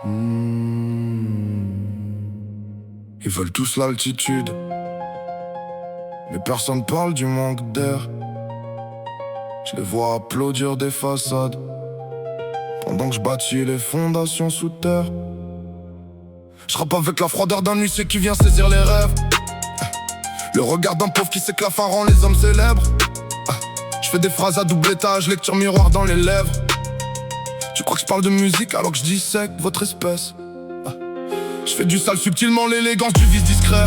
Ils veulent tous l'altitude, mais personne parle du manque d'air. Je les vois applaudir des façades pendant que je bâtis les fondations sous terre. Je rappe avec la froideur d'un huissier qui vient saisir les rêves. Le regard d'un pauvre qui sait que la faim rend les hommes célèbres. Je fais des phrases à double étage, lecture miroir dans les lèvres. Tu crois que je parle de musique alors que je dissèque votre espèce? Je fais du sale subtilement, l'élégance du vice discret.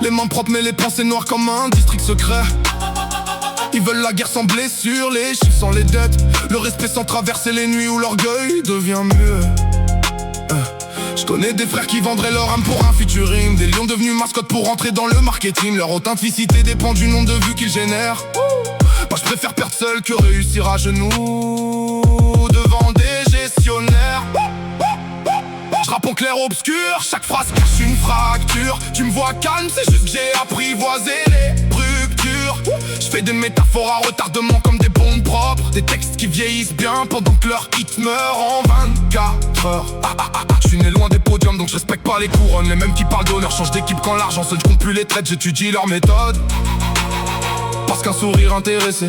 Les mains propres mais les pensées noires comme un district secret. Ils veulent la guerre sans blessure, les chiffres sans les dettes. Le respect sans traverser les nuits où l'orgueil devient muet. Je connais des frères qui vendraient leur âme pour un featuring. Des lions devenus mascottes pour entrer dans le marketing. Leur authenticité dépend du nombre de vues qu'ils génèrent. Moi je préfère perdre seul que réussir à genoux devant des gestionnaires. Je rappe en clair obscur, chaque phrase cache une fracture. Tu me vois calme, c'est juste que j'ai apprivoisé les ruptures. Je fais des métaphores à retardement comme des bombes propres. Des textes qui vieillissent bien pendant que leur hit meurt en 24 heures. Je suis né loin des podiums donc je respecte pas les couronnes. Les mêmes qui parlent d'honneur changent d'équipe quand l'argent sonne. Je compte plus les traites, j'étudie leur méthode. Parce qu'un sourire intéressé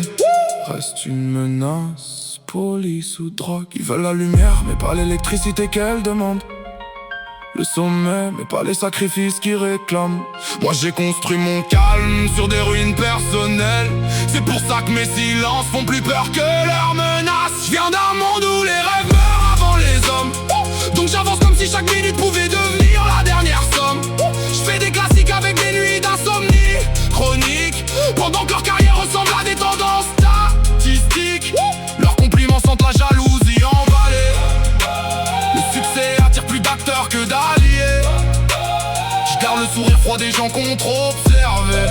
reste une menace. Police ou drogue, ils veulent la lumière mais pas l'électricité qu'elle demande. Le sommet, mais pas les sacrifices qu'ils réclament. Moi j'ai construit mon calme sur des ruines personnelles. C'est pour ça que mes silences font plus peur que leurs menaces. Je viens d'un monde où les rêves meurent avant les hommes. Donc j'avance comme si chaque minute pouvait devenir la dernière somme. Je fais des classiques avec des nuits d'insomnie chronique, pendant que leur carrière ressemble à des tendances statistiques. Leurs compliments sentent la jalousie emballée. Le succès attire plus d'acteurs que d'alliés. Je garde le sourire froid des gens qu'on trop observé.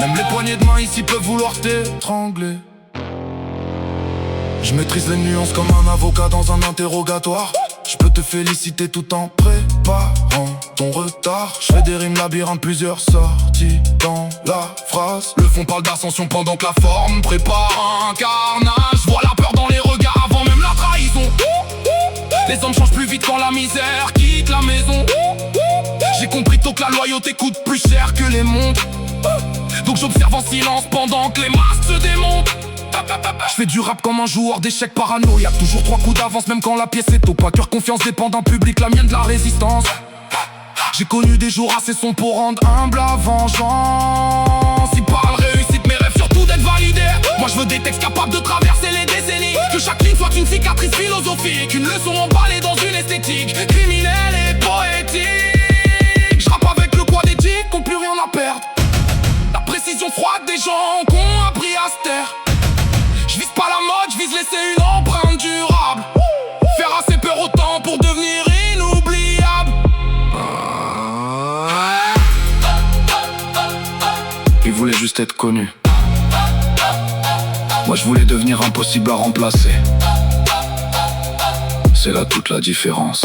Même les poignées de main ici peuvent vouloir t'étrangler. Je maîtrise les nuances comme un avocat dans un interrogatoire. Je peux te féliciter tout en préparant ton retard. Je fais des rimes labyrinthes, plusieurs sorties dans la phrase. Le fond parle d'ascension pendant que la forme prépare un carnage. Je vois la peur dans les regards avant même la trahison. Les hommes changent plus vite quand la misère quitte la maison. J'ai compris tôt que la loyauté coûte plus cher que les montres. Donc j'observe en silence pendant que les masques se démontent. Je fais du rap comme un joueur d'échecs parano. Y'a toujours 3 coups d'avance même quand la pièce est au pas. Cœur confiance dépend d'un public, la mienne de la résistance. J'ai connu des jours assez sombres pour rendre humble la vengeance. Ils parlent réussite, mes rêves surtout d'être validés. Moi je veux des textes capables de traverser les décennies. Que chaque ligne soit une cicatrice philosophique, une leçon emballée dans une esthétique criminelle et poétique. Je rappe avec le poids d'éthique, qu'on plus rien à perdre. La précision froide des gens qu'on a appris à se taire. Je vise pas la mode, je vise laisser une empreinte durable. Faire assez peur autant pour devenir inoubliable. Ils voulaient juste être connus. Moi je voulais devenir impossible à remplacer. C'est là toute la différence.